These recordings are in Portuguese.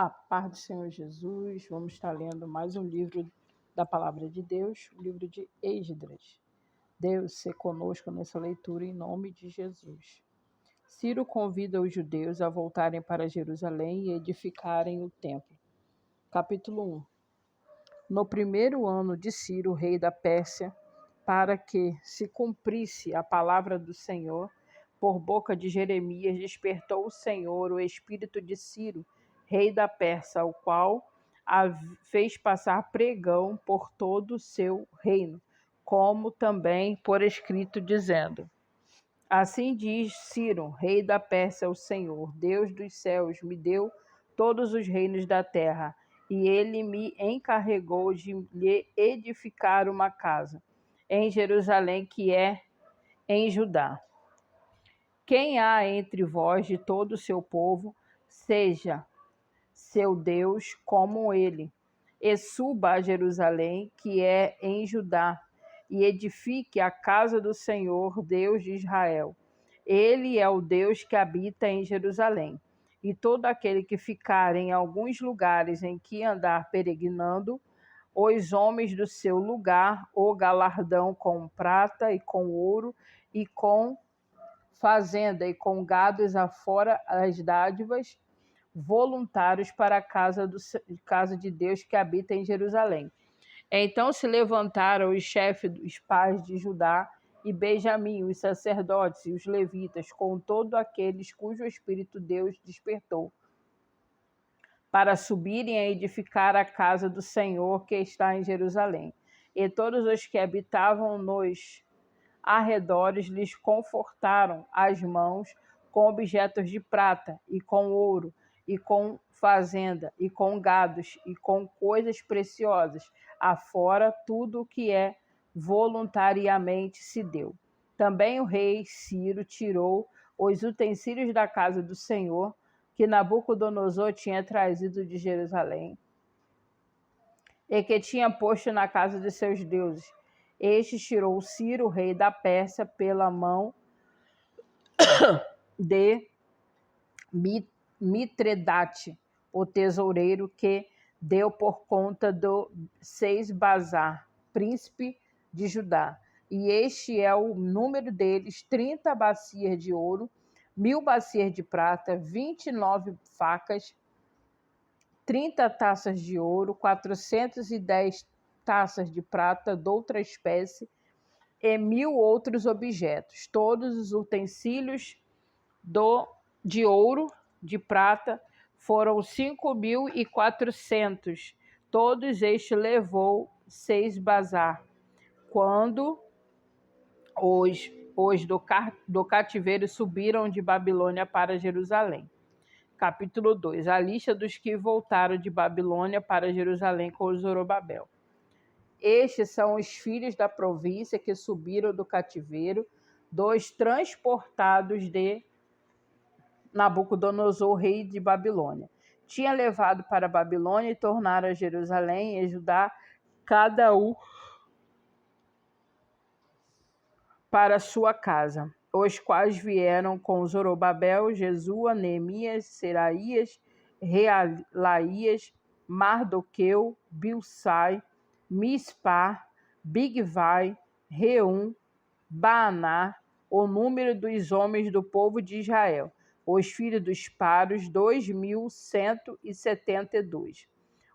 A paz do Senhor Jesus, vamos estar lendo mais um livro da Palavra de Deus, o livro de Esdras. Deus se conosco nessa leitura em nome de Jesus. Ciro convida os judeus a voltarem para Jerusalém e edificarem o templo. Capítulo 1. No primeiro ano de Ciro, rei da Pérsia, para que se cumprisse a palavra do Senhor, por boca de Jeremias, despertou o Senhor o espírito de Ciro, rei da Pérsia, o qual a fez passar pregão por todo o seu reino, como também por escrito, dizendo: Assim diz Ciro, rei da Pérsia, ao Senhor, Deus dos céus, me deu todos os reinos da terra, e ele me encarregou de lhe edificar uma casa em Jerusalém, que é em Judá. Quem há entre vós de todo o seu povo, seja seu Deus como ele, e suba a Jerusalém, que é em Judá, e edifique a casa do Senhor, Deus de Israel. Ele é o Deus que habita em Jerusalém. E todo aquele que ficar em alguns lugares em que andar peregrinando, os homens do seu lugar o galardão com prata e com ouro e com fazenda e com gados afora as dádivas, voluntários para a casa de Deus que habita em Jerusalém. Então se levantaram os chefes dos pais de Judá e Benjamim, os sacerdotes e os levitas, com todos aqueles cujo espírito Deus despertou, para subirem a edificar a casa do Senhor que está em Jerusalém. E todos os que habitavam nos arredores lhes confortaram as mãos com objetos de prata e com ouro e com fazenda e com gados e com coisas preciosas, afora tudo o que é voluntariamente se deu. Também o rei Ciro tirou os utensílios da casa do Senhor que Nabucodonosor tinha trazido de Jerusalém e que tinha posto na casa de seus deuses. Este tirou Ciro, rei da Pérsia, pela mão de Mitredate, o tesoureiro, que deu por conta do Sesbazar, príncipe de Judá. E este é o número deles: 30 bacias de ouro, 1000 bacias de prata, 29 facas, 30 taças de ouro, 410 taças de prata de outra espécie e 1000 outros objetos. Todos os utensílios de ouro, de prata, foram 5.400. Todos estes levou Sesbazar, quando os do cativeiro subiram de Babilônia para Jerusalém. Capítulo 2. A lista dos que voltaram de Babilônia para Jerusalém com Zorobabel. Estes são os filhos da província que subiram do cativeiro, dos transportados de Nabucodonosor, rei de Babilônia. Tinha levado para a Babilônia e tornaram a Jerusalém e Judá, cada um para sua casa, os quais vieram com Zorobabel, Jesua, Neemias, Seraías, Realaías, Mardoqueu, Bilsai, Mispar, Bigvai, Reum, Baaná, o número dos homens do povo de Israel, os filhos dos paros, 2.172.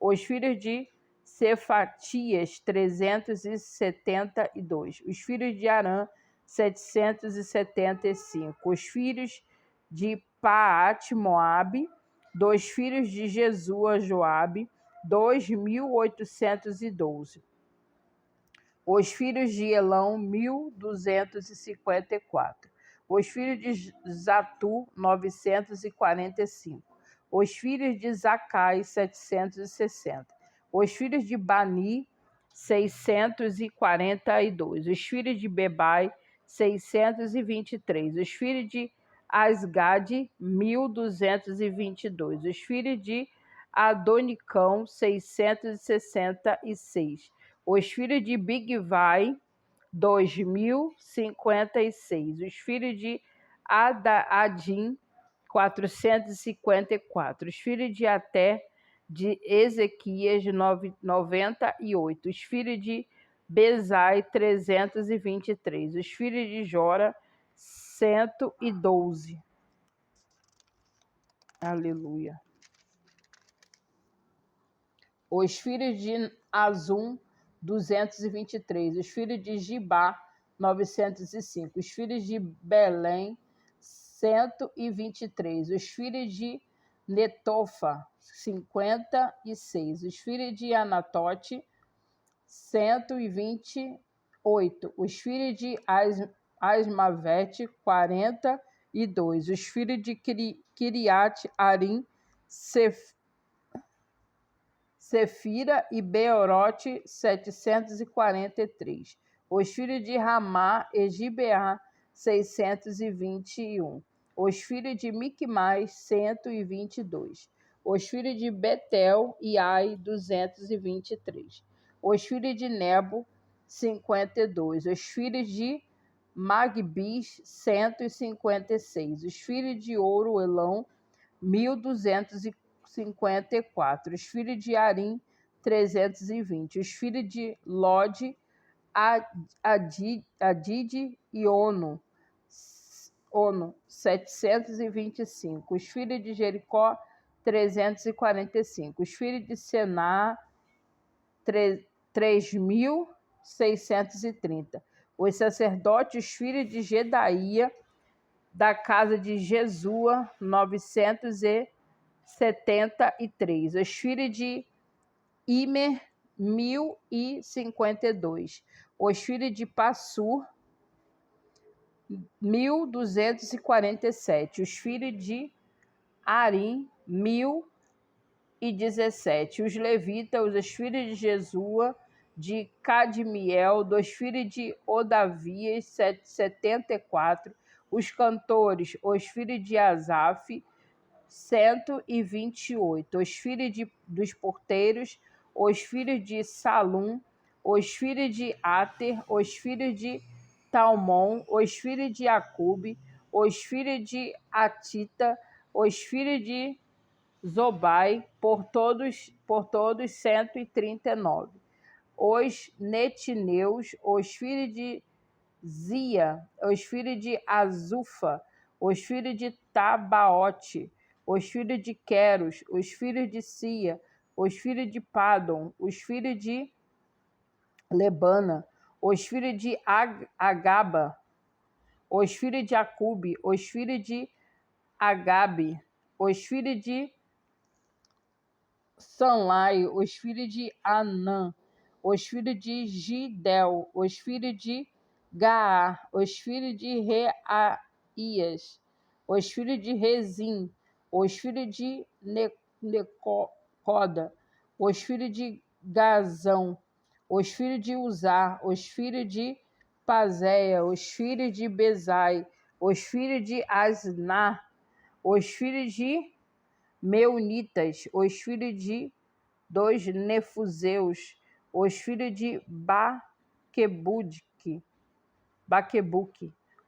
Os filhos de Cefatias, 372. Os filhos de Arã, 775. Os filhos de Paate-Moabe, 2 filhos de Jesua, Joabe, 2.812. Os filhos de Elão, 1.254. Os filhos de Zatu, 945. Os filhos de Zacai, 760. Os filhos de Bani, 642. Os filhos de Bebai, 623. Os filhos de Asgade, 1.222. Os filhos de Adonicão, 666. Os filhos de Bigvai, 2.056. Os filhos de Adim, 454. Os filhos de Até, de Ezequias, 98. Os filhos de Bezai, 323. Os filhos de Jora, 112. Aleluia. Os filhos de Azum, 223. Os filhos de Gibá, 905. Os filhos de Belém, 123. Os filhos de Netofa, 56. Os filhos de Anatote, 128. Os filhos de Asmavete, 42. Os filhos de Kiriat Arim, Sefira e Beorote, 743. Os filhos de Ramá e Gibeá, 621. Os filhos de Miquimais, 122. Os filhos de Betel e Ai, 223. Os filhos de Nebo, 52. Os filhos de Magbis, 156. Os filhos de Ouro Elão, 1254. Os filhos de Arim, 320. Os filhos de Lode, Adide e Ono, 725. Os filhos de Jericó, 345. Os filhos de Sená, 3.630. Os sacerdotes, os filhos de Gedaía, da casa de Jesua, 973. Os filhos de Imer, 1.052. Os filhos de Passur, 1.247. Os filhos de Arim, 1.017. Os levitas, os filhos de Jesua, de Cadmiel, dos filhos de Odavias, 74. Os cantores, os filhos de Asaf, 128. Os filhos dos porteiros, os filhos de Salum, os filhos de Ater, os filhos de Talmon, os filhos de Acube, os filhos de Atita, os filhos de Zobai, por todos 139. Os netineus, os filhos de Zia, os filhos de Azufa, os filhos de Tabaote, os filhos de Queros, os filhos de Sia, os filhos de Padom, os filhos de Lebana, os filhos de Agaba, os filhos de Acube, os filhos de Agabe, os filhos de Sanlai, os filhos de Anã, os filhos de Gidel, os filhos de Gaá, os filhos de Reaías, os filhos de Rezim, os filhos de Necoda, os filhos de Gazão, os filhos de Uzá, os filhos de Pazéia, os filhos de Bezai, os filhos de Asná, os filhos de Meunitas, os filhos de dos Nefuseus, os filhos de Baquebuque,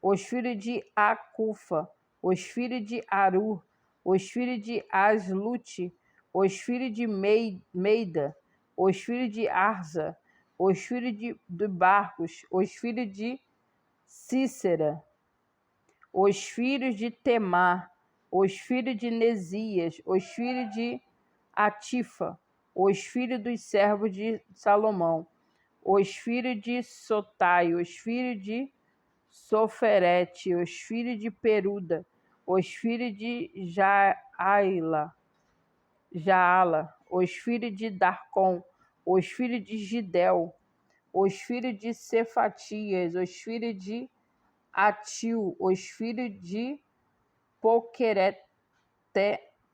os filhos de Acufa, os filhos de Aru, os filhos de Aslute, os filhos de Meida, os filhos de Arza, os filhos de Barcos, os filhos de Cícera, os filhos de Temar, os filhos de Nesias, os filhos de Atifa, os filhos dos servos de Salomão, os filhos de Sotai, os filhos de Soferete, os filhos de Peruda, os filhos de Jaala, os filhos de Darcon, os filhos de Gidel, os filhos de Cefatias, os filhos de Atil, os filhos de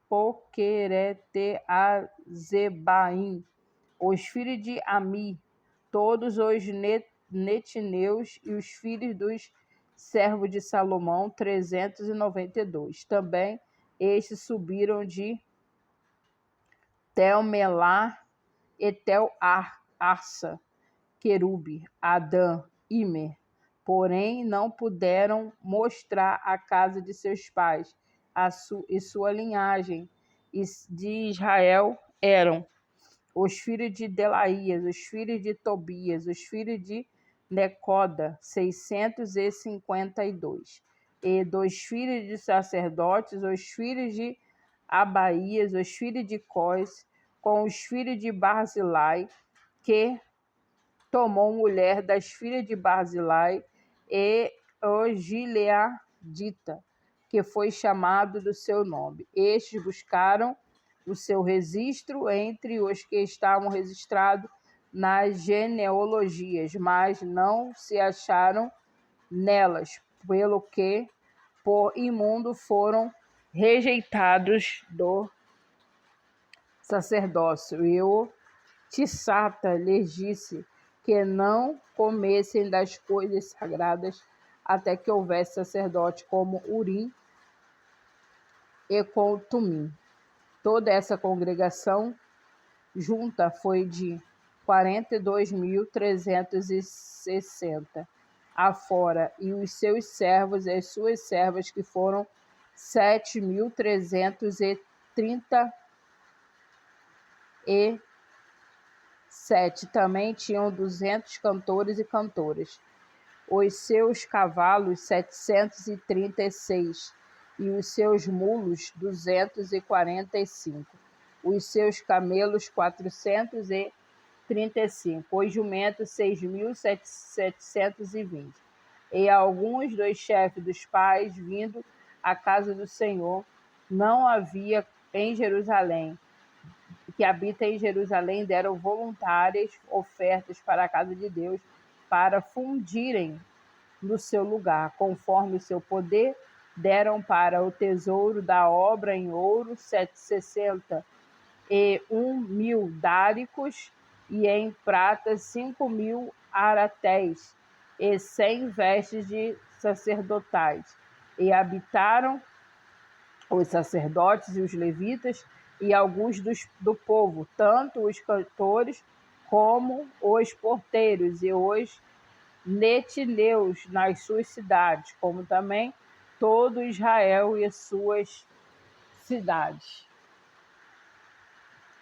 Poquerete-Azebaim, os filhos de Ami, todos os netineus e os filhos dos servos de Salomão, 392. Também estes subiram de Tel-Melá e Tel-Arsa, Querube, Adã, Imer. Porém, não puderam mostrar a casa de seus pais e sua linhagem de Israel eram os filhos de Delaías, os filhos de Tobias, os filhos de Necoda, 652. E dos filhos de sacerdotes, os filhos de Abaías, os filhos de Cós, com os filhos de Barzilai, que tomou mulher das filhas de Barzilai, e o Gileadita, que foi chamado do seu nome. Estes buscaram o seu registro entre os que estavam registrados nas genealogias, mas não se acharam nelas, pelo que por imundo foram rejeitados do sacerdócio. E o Tissata lhes disse que não comessem das coisas sagradas até que houvesse sacerdote como Urim e com Tumim. Toda essa congregação junta foi de 42.360 afora, e os seus servos e as suas servas, que foram 7.337, também tinham 200 cantores e cantoras. Os seus cavalos 736, e os seus mulos 245, os seus camelos 435, os jumentos 6.720. E alguns dos chefes dos pais, vindo à casa do Senhor, não havia em Jerusalém, que habita em Jerusalém, deram voluntárias ofertas para a casa de Deus, para fundirem no seu lugar, conforme o seu poder. Deram para o tesouro da obra em ouro 61.000 dáricos, e em prata 5.000 aratéis, e 100 vestes de sacerdotais. E habitaram os sacerdotes e os levitas e alguns do povo, tanto os cantores como os porteiros e os netineus nas suas cidades, como também todo Israel e as suas cidades.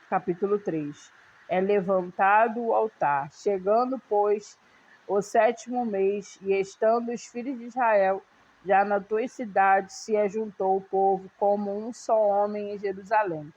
Capítulo 3. É levantado o altar. Chegando, pois, o 7º mês, e estando os filhos de Israel já na tua cidade, se ajuntou o povo como um só homem em Jerusalém.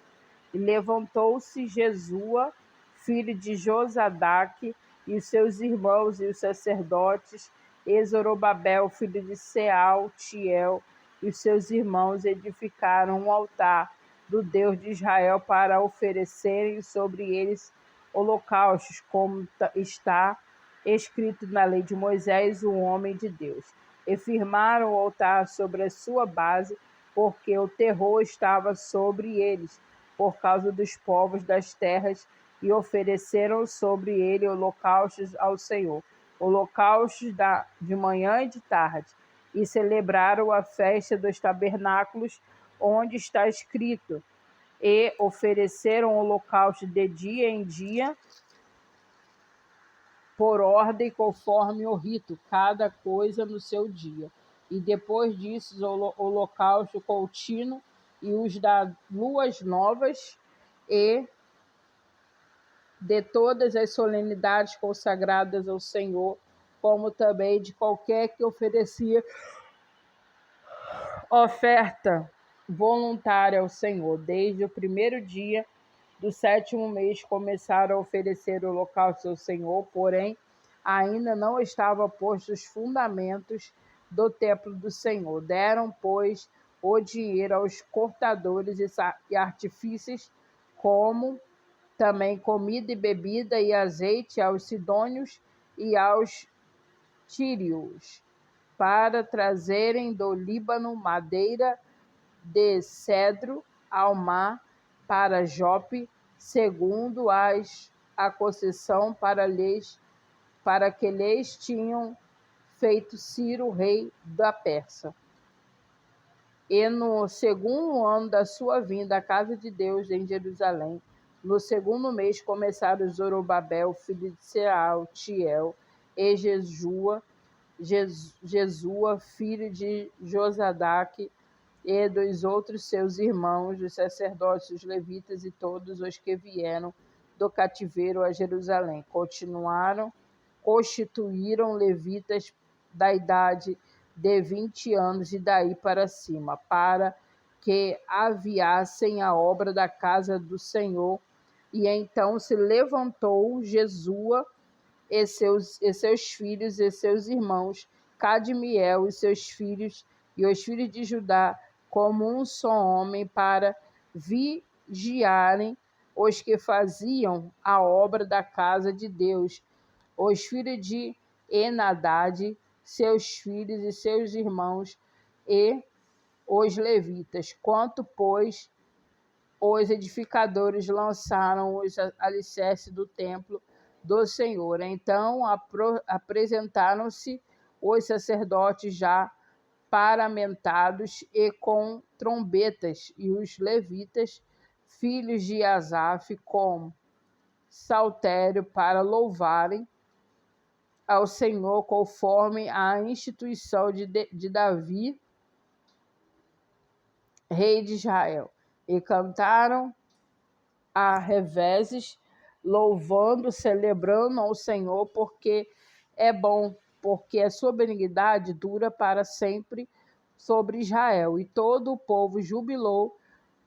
E levantou-se Jesua, filho de Josadaque, e os seus irmãos e os sacerdotes, e Zorobabel, filho de Sealtiel, e os seus irmãos edificaram um altar do Deus de Israel para oferecerem sobre eles holocaustos, como está escrito na lei de Moisés, o homem de Deus. E firmaram o altar sobre a sua base, porque o terror estava sobre eles, por causa dos povos das terras, e ofereceram sobre ele holocaustos ao Senhor, holocaustos de manhã e de tarde, e celebraram a festa dos tabernáculos, onde está escrito, e ofereceram holocausto de dia em dia, por ordem, conforme o rito, cada coisa no seu dia. E depois disso, o holocausto contínuo e os das luas novas, e de todas as solenidades consagradas ao Senhor, como também de qualquer que oferecia oferta voluntária ao Senhor. Desde o 1º dia do 7º mês começaram a oferecer o holocausto ao Senhor, porém ainda não estavam postos os fundamentos do templo do Senhor. Deram, pois, o dinheiro aos cortadores e artífices, como também comida e bebida e azeite aos sidônios e aos tírios, para trazerem do Líbano madeira de cedro ao mar para Jope, segundo a concessão para que lhes tinham feito Ciro, rei da Pérsia. E no 2º ano da sua vinda à casa de Deus em Jerusalém, no 2º mês, começaram Zorobabel, filho de Sealtiel, e Jesua, filho de Josadaque, e dos outros seus irmãos, os sacerdotes, os levitas e todos os que vieram do cativeiro a Jerusalém. Constituíram levitas da idade de 20 anos e daí para cima, para que aviassem a obra da casa do Senhor. E então se levantou Jesua e seus filhos e seus irmãos, Cadmiel e seus filhos, e os filhos de Judá, como um só homem, para vigiarem os que faziam a obra da casa de Deus. Os filhos de Enadade, seus filhos e seus irmãos, e os levitas. Quanto, pois, os edificadores lançaram os alicerces do templo do Senhor. Então apresentaram-se os sacerdotes já paramentados e com trombetas, e os levitas, filhos de Asaf, com saltério, para louvarem ao Senhor conforme a instituição de Davi, rei de Israel. E cantaram a reveses, louvando, celebrando ao Senhor, porque é bom, porque a sua benignidade dura para sempre sobre Israel. E todo o povo jubilou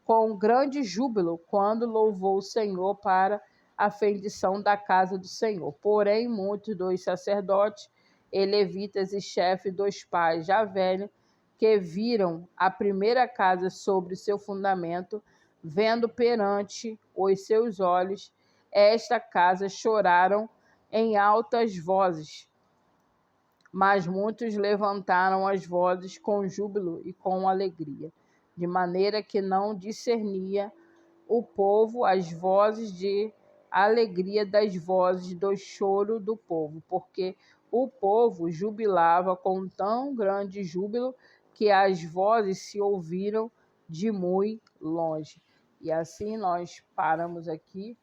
com grande júbilo quando louvou o Senhor para a fendição da casa do Senhor. Porém, muitos dos sacerdotes e levitas e chefes dos pais já velhos, que viram a primeira casa sobre seu fundamento, vendo perante os seus olhos esta casa, choraram em altas vozes. Mas muitos levantaram as vozes com júbilo e com alegria, de maneira que não discernia o povo as vozes de alegria das vozes do choro do povo, porque o povo jubilava com tão grande júbilo que as vozes se ouviram de muito longe. E assim nós paramos aqui,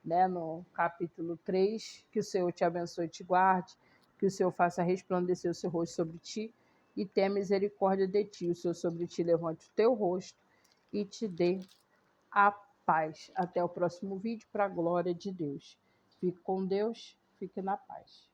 né, no capítulo 3. Que o Senhor te abençoe e te guarde, que o Senhor faça resplandecer o seu rosto sobre ti e tenha misericórdia de ti. O Senhor sobre ti levante o teu rosto e te dê a paz. Até o próximo vídeo, para a glória de Deus. Fique com Deus, fique na paz.